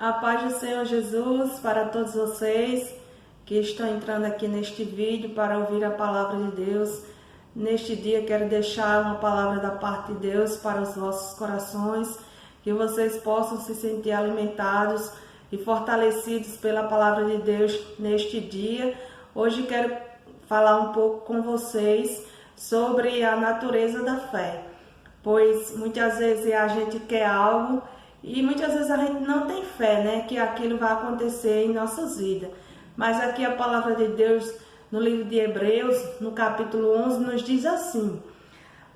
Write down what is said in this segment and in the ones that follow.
A paz do Senhor Jesus para todos vocês que estão entrando aqui neste vídeo para ouvir a palavra de Deus. Neste dia quero deixar uma palavra da parte de Deus para os vossos corações, que vocês possam se sentir alimentados e fortalecidos pela palavra de Deus neste dia. Hoje quero falar um pouco com vocês sobre a natureza da fé, pois muitas vezes a gente quer algo e muitas vezes a gente não tem fé, né, que aquilo vai acontecer em nossas vidas. Mas aqui a palavra de Deus, no livro de Hebreus, no capítulo 11, nos diz assim: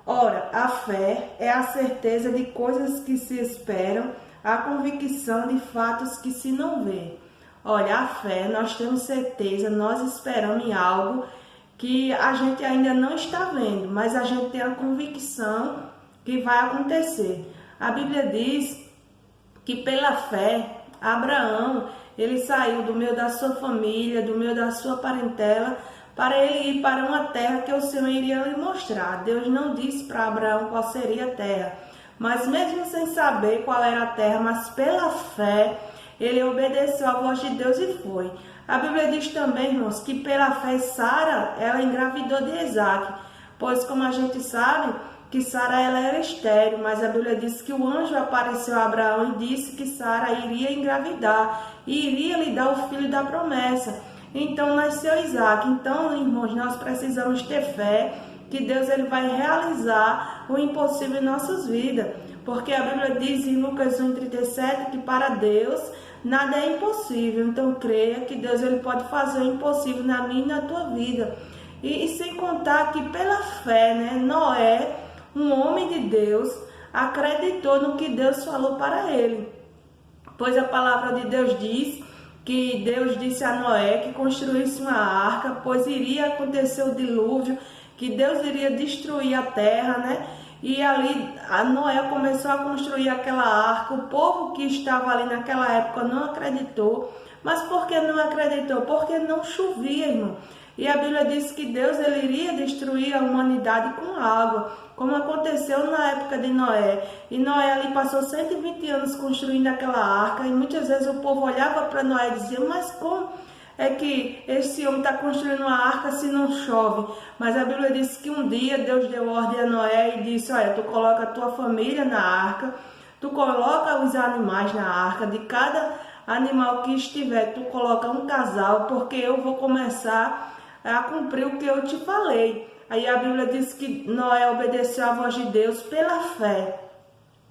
ora, a fé é a certeza de coisas que se esperam, a convicção de fatos que se não vê. Olha, a fé, nós temos certeza, nós esperamos em algo que a gente ainda não está vendo, mas a gente tem a convicção que vai acontecer. A Bíblia diz que pela fé, Abraão, ele saiu do meio da sua família, do meio da sua parentela, para ele ir para uma terra que o Senhor iria lhe mostrar. Deus não disse para Abraão qual seria a terra, mas mesmo sem saber qual era a terra, mas pela fé, ele obedeceu à voz de Deus e foi. A Bíblia diz também, irmãos, que pela fé Sara, ela engravidou de Isaac, pois como a gente sabe, que Sara ela era estéril, mas a Bíblia diz que o anjo apareceu a Abraão e disse que Sara iria engravidar e iria lhe dar o filho da promessa. Então nasceu Isaac. Então, irmãos, nós precisamos ter fé que Deus ele vai realizar o impossível em nossas vidas, porque a Bíblia diz em Lucas 1:37 que para Deus nada é impossível. Então creia que Deus ele pode fazer o impossível na minha e na tua vida. E sem contar que pela fé, né, Noé, um homem de Deus, acreditou no que Deus falou para ele. Pois a palavra de Deus diz que Deus disse a Noé que construísse uma arca, pois iria acontecer o dilúvio, que Deus iria destruir a terra, né? E ali a Noé começou a construir aquela arca. O povo que estava ali naquela época não acreditou. Mas por que não acreditou? Porque não chovia, irmão. E a Bíblia diz que Deus ele iria destruir a humanidade com água, como aconteceu na época de Noé. E Noé ali passou 120 anos construindo aquela arca, e muitas vezes o povo olhava para Noé e dizia: mas como é que esse homem está construindo uma arca se não chove? Mas a Bíblia diz que um dia Deus deu ordem a Noé e disse: olha, tu coloca a tua família na arca, tu coloca os animais na arca, de cada animal que estiver, tu coloca um casal, porque eu vou começar a cumprir o que eu te falei. Aí a Bíblia diz que Noé obedeceu à voz de Deus pela fé.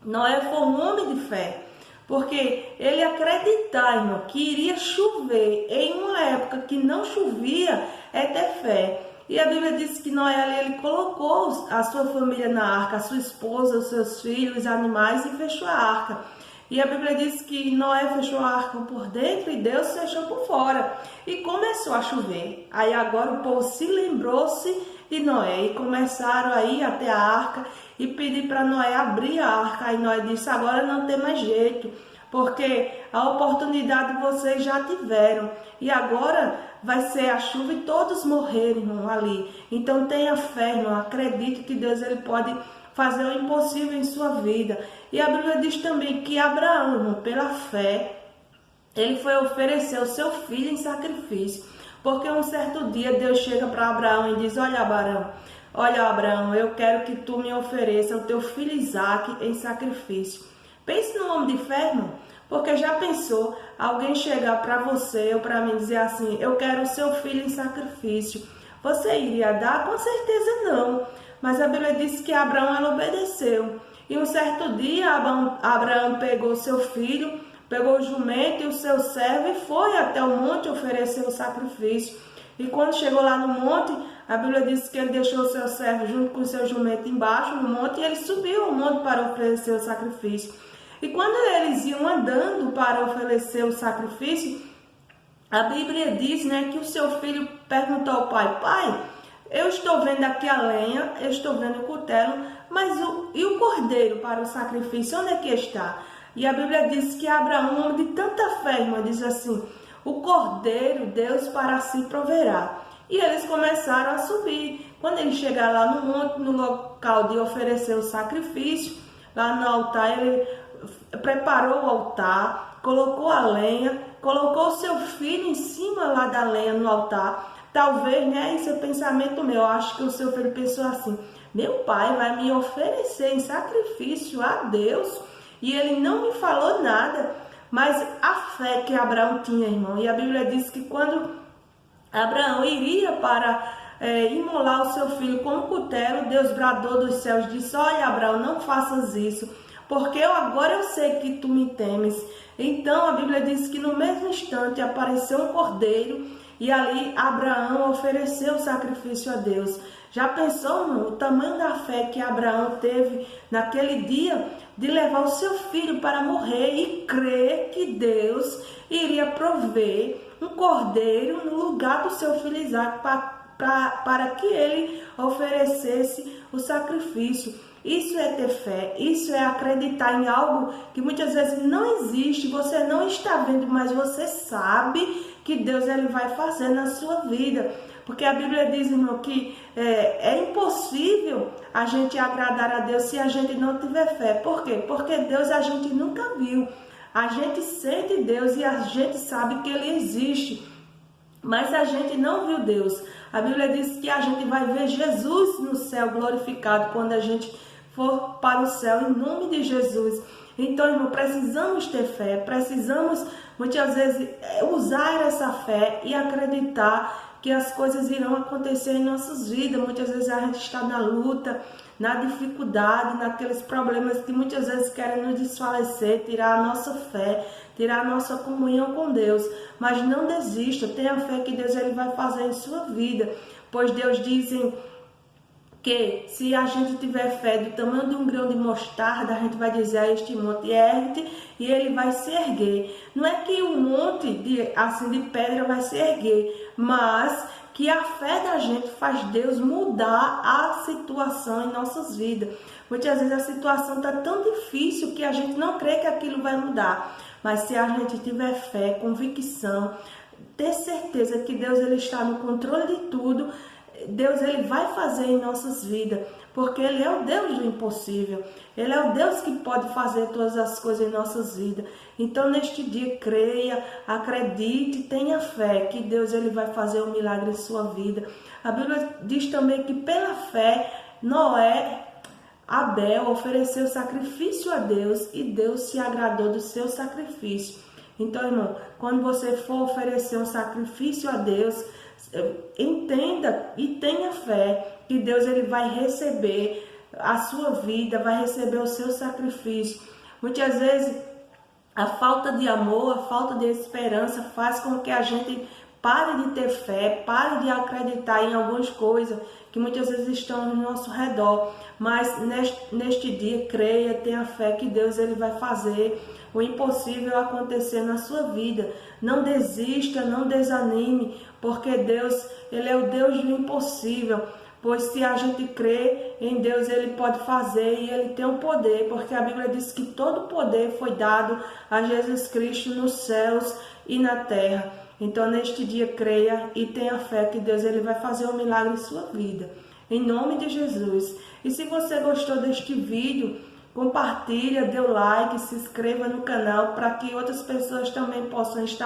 Noé foi um homem de fé, porque ele acreditava, irmão, que iria chover em uma época que não chovia, é ter fé. E a Bíblia diz que Noé ali, ele colocou a sua família na arca, a sua esposa, os seus filhos, os animais, e fechou a arca. E a Bíblia diz que Noé fechou a arca por dentro e Deus fechou por fora. E começou a chover. Aí agora o povo se lembrou-se de Noé e começaram a ir até a arca e pedir para Noé abrir a arca. Aí Noé disse: agora não tem mais jeito, porque a oportunidade vocês já tiveram. E agora vai ser a chuva e todos morreram, irmão, ali. Então tenha fé, irmão. Acredite que Deus ele pode fazer o impossível em sua vida. E a Bíblia diz também que Abraão, irmão, pela fé, ele foi oferecer o seu filho em sacrifício. Porque um certo dia Deus chega para Abraão e diz: olha Abraão, eu quero que tu me ofereça o teu filho Isaac em sacrifício. Pense no homem de fé, irmão. Porque já pensou alguém chegar para você ou para mim dizer assim: eu quero o seu filho em sacrifício. Você iria dar? Com certeza não. Mas a Bíblia diz que Abraão ela obedeceu. E um certo dia Abraão pegou seu filho, pegou o jumento e o seu servo e foi até o monte oferecer o sacrifício. E quando chegou lá no monte, a Bíblia diz que ele deixou o seu servo junto com o seu jumento embaixo no monte e ele subiu ao monte para oferecer o sacrifício. E quando eles iam andando para oferecer o sacrifício, a Bíblia diz, né, que o seu filho perguntou ao pai: pai, eu estou vendo aqui a lenha, eu estou vendo o cutelo, mas e o cordeiro para o sacrifício, onde é que está? E a Bíblia diz que Abraão, um homem de tanta fé, irmã, diz assim: o cordeiro Deus para si proverá. E eles começaram a subir. Quando ele chegar lá no monte, no local de oferecer o sacrifício, lá no altar, ele preparou o altar, colocou a lenha, colocou o seu filho em cima lá da lenha no altar. Talvez, né, esse é o pensamento meu, eu acho que o seu filho pensou assim: meu pai vai me oferecer em sacrifício a Deus e ele não me falou nada. Mas a fé que Abraão tinha, irmão, e a Bíblia diz que quando Abraão iria para imolar o seu filho com um cutelo, Deus bradou dos céus e disse: olha, Abraão, não faças isso, porque agora eu sei que tu me temes. Então a Bíblia diz que no mesmo instante apareceu um cordeiro e ali Abraão ofereceu o sacrifício a Deus. Já pensou, irmão, o tamanho da fé que Abraão teve naquele dia de levar o seu filho para morrer e crer que Deus iria prover um cordeiro no lugar do seu filho Isaac para que ele oferecesse o sacrifício. Isso é ter fé, isso é acreditar em algo que muitas vezes não existe, você não está vendo, mas você sabe que Deus ele vai fazer na sua vida. Porque a Bíblia diz, irmão, que é impossível a gente agradar a Deus se a gente não tiver fé. Por quê? Porque Deus a gente nunca viu. A gente sente Deus e a gente sabe que Ele existe, mas a gente não viu Deus. A Bíblia diz que a gente vai ver Jesus no céu glorificado quando a gente for para o céu, em nome de Jesus. Então, irmão, precisamos ter fé, precisamos muitas vezes usar essa fé e acreditar que as coisas irão acontecer em nossas vidas. Muitas vezes a gente está na luta, na dificuldade, naqueles problemas que muitas vezes querem nos desfalecer, tirar a nossa fé, tirar a nossa comunhão com Deus. Mas não desista, tenha fé que Deus ele vai fazer em sua vida, pois Deus diz que se a gente tiver fé do tamanho de um grão de mostarda, a gente vai dizer a este monte: ergue-te, e ele vai se erguer. Não é que um monte de pedra vai se erguer, mas que a fé da gente faz Deus mudar a situação em nossas vidas. Muitas vezes a situação está tão difícil que a gente não crê que aquilo vai mudar. Mas se a gente tiver fé, convicção, ter certeza que Deus ele está no controle de tudo, Deus ele vai fazer em nossas vidas, porque Ele é o Deus do impossível. Ele é o Deus que pode fazer todas as coisas em nossas vidas. Então, neste dia, creia, acredite, tenha fé que Deus ele vai fazer um milagre em sua vida. A Bíblia diz também que pela fé, Abel ofereceu sacrifício a Deus e Deus se agradou do seu sacrifício. Então, irmão, quando você for oferecer um sacrifício a Deus, entenda e tenha fé que Deus ele vai receber a sua vida, vai receber o seu sacrifício. Muitas vezes a falta de amor, a falta de esperança faz com que a gente pare de ter fé, pare de acreditar em algumas coisas que muitas vezes estão no nosso redor. Mas neste dia, creia, tenha fé que Deus ele vai fazer o impossível acontecer na sua vida. Não desista, não desanime, porque Deus ele é o Deus do impossível. Pois se a gente crê em Deus, Ele pode fazer e Ele tem o poder, porque a Bíblia diz que todo o poder foi dado a Jesus Cristo nos céus e na terra. Então, neste dia, creia e tenha fé que Deus ele vai fazer um milagre em sua vida. Em nome de Jesus. E se você gostou deste vídeo, compartilha, dê o like, se inscreva no canal para que outras pessoas também possam estar